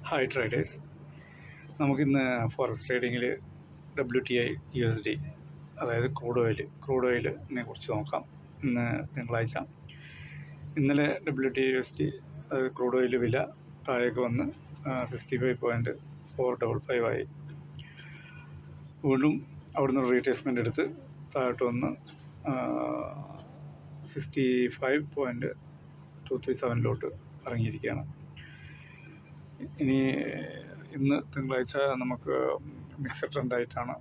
Hi traders, നമുക്കിന്ന് forex ട്രേഡിങ്ങിൽ WTI USD അതായത് crude ഓയിലിനെ കുറിച്ച് നോക്കാം. ഇന്ന് തിങ്കളാഴ്ച. ഇന്നലെ WTI USD അതായത് ക്രൂഡ് ഓയിൽ വില താഴേക്ക് വന്ന് 65.455 ആയി. വീണ്ടും അവിടുന്ന് റീട്രേസ്മെൻ്റ് എടുത്ത് താഴോട്ട് വന്ന് 65.237 ഇറങ്ങിയിരിക്കുകയാണ്. ഇന്ന് തിങ്കളാഴ്ച നമുക്ക് മിക്സഡ് ട്രെൻഡായിട്ടാണ്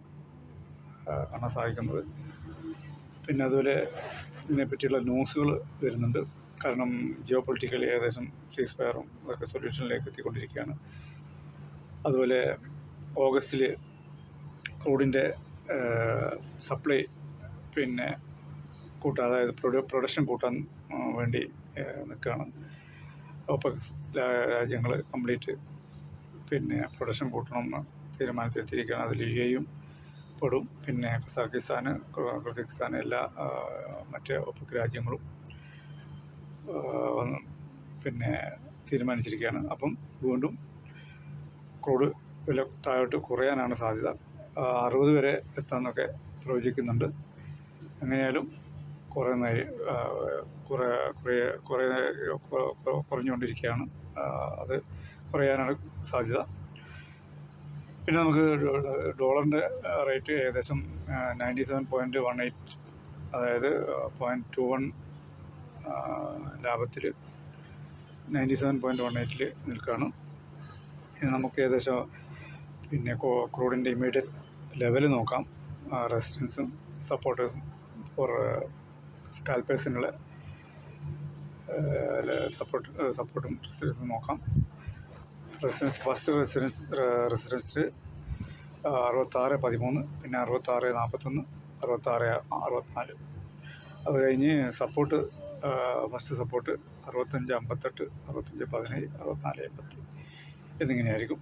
കാണാൻ സാധിക്കുന്നത്. പിന്നെ അതുപോലെ ഇതിനെപ്പറ്റിയുള്ള ന്യൂസുകൾ വരുന്നുണ്ട്. കാരണം ജിയോ പൊളിറ്റിക്കലി ഏകദേശം സീസ് ഫയറും അതൊക്കെ സൊല്യൂഷനിലേക്ക് എത്തിക്കൊണ്ടിരിക്കുകയാണ്. അതുപോലെ ഓഗസ്റ്റിൽ ക്രൂഡിൻ്റെ സപ്ലൈ പിന്നെ കൂട്ടാൻ, അതായത് പ്രൊഡക്ഷൻ കൂട്ടാൻ വേണ്ടി നിൽക്കുകയാണ്. OPEC രാജ്യങ്ങൾ കംപ്ലീറ്റ് പിന്നെ പ്രൊഡക്ഷൻ കൂട്ടണമെന്ന് തീരുമാനത്തിലെത്തിയിരിക്കുകയാണ്. അതിൽ UAE പെടും. പിന്നെ കസാഖിസ്ഥാൻ എല്ലാ മറ്റ് OPEC രാജ്യങ്ങളും പിന്നെ തീരുമാനിച്ചിരിക്കുകയാണ്. അപ്പം വീണ്ടും ക്രൂഡ് വില താഴോട്ട് കുറയാനാണ് സാധ്യത. 60 വരെ എത്താമെന്നൊക്കെ പ്രവചിക്കുന്നുണ്ട്. എങ്ങനെയാലും കുറഞ്ഞുകൊണ്ടിരിക്കുകയാണ്. അത് കുറയാനാണ് സാധ്യത. പിന്നെ നമുക്ക് ഡോളറിൻ്റെ റേറ്റ് ഏകദേശം 97.18, അതായത് 0.21 ലാഭത്തിൽ 97.18 നിൽക്കുകയാണ്. നമുക്ക് ഏകദേശം പിന്നെ ക്രൂഡിൻ്റെ ഇമ്മീഡിയറ്റ് ലെവൽ നോക്കാം. റെസിസ്റ്റൻസും സപ്പോർട്ടേഴ്സും ഫോർ സ്കാൽപ്പേഴ്സിനുള്ള സപ്പോർട്ടും റെസിസ്റ്റൻസും നോക്കാം. ഫസ്റ്റ് റെസിസ്റ്റൻസ് 66.13, പിന്നെ 66.41, 66.64. അത് കഴിഞ്ഞ് ഫസ്റ്റ് സപ്പോർട്ട് 65.58, 65.17, 64.80 എന്നിങ്ങനെയായിരിക്കും.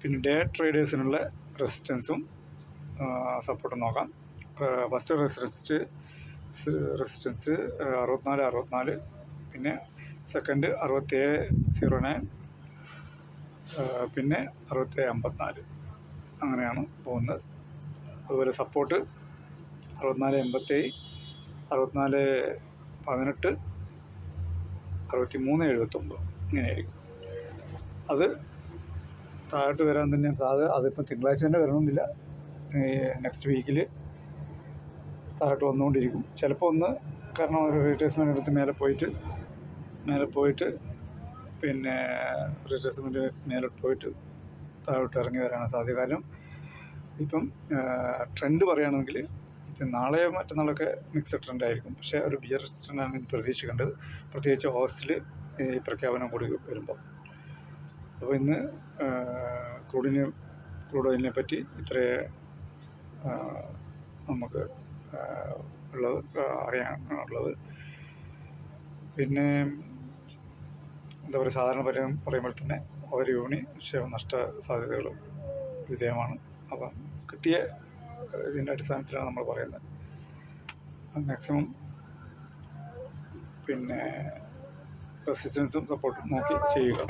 പിന്നെ ഡേ ട്രേഡേഴ്സിനുള്ള റെസിസ്റ്റൻസും സപ്പോർട്ടും നോക്കാം. ഫസ്റ്റ് റെസിസ്റ്റൻസ് 64.64, പിന്നെ സെക്കൻഡ് 67.09, പിന്നെ 67.54. അങ്ങനെയാണ് പോകുന്നത്. അതുപോലെ സപ്പോർട്ട് 64.87, 64.18, 63.79 ഇങ്ങനെയായിരിക്കും. അത് താഴോട്ട് വരാൻ തന്നെ സാധ്യത. അതിപ്പോൾ തിങ്കളാഴ്ച തന്നെ വരണമെന്നില്ല. നെക്സ്റ്റ് വീക്കിൽ താഴോട്ട് വന്നുകൊണ്ടിരിക്കും. ചിലപ്പോൾ കാരണം ഒരു റീട്രേസ്മെൻ്റ് എടുത്ത് മേലെ പോയിട്ട് പിന്നെ റീട്രേസ്മെൻ്റ് മേലോട്ട് പോയിട്ട് താഴോട്ട് ഇറങ്ങി വരാനാണ് സാധ്യത. കാരണം ഇപ്പം ട്രെൻഡ് പറയുകയാണെങ്കിൽ ഇപ്പം നാളെയോ മറ്റന്നാളൊക്കെ മിക്സഡ് ട്രെൻഡായിരിക്കും. പക്ഷേ ഒരു ബിയർ ട്രെൻഡാണ് പ്രതീക്ഷിക്കേണ്ടത്, പ്രത്യേകിച്ച് ഓഗസ്റ്റിൽ ഈ പ്രഖ്യാപനം കൂടി വരുമ്പോൾ. അപ്പോൾ ഇന്ന് ക്രൂഡ് ഓയിലിനെ പറ്റി ഇത്രയേ നമുക്ക് അറിയാനുള്ളത്. പിന്നെ എന്താ പറയുക, സാധാരണ പറയുമ്പോൾ തന്നെ ഓരോ യൂണിറ്റ് നഷ്ട സാധ്യതകൾ വിധേയമാണ്. അപ്പം കിട്ടിയ ഇതിൻ്റെ അടിസ്ഥാനത്തിലാണ് നമ്മൾ പറയുന്നത്. മാക്സിമം പിന്നെ റെസിസ്റ്റൻസും സപ്പോർട്ടും നോക്കി ചെയ്യുക.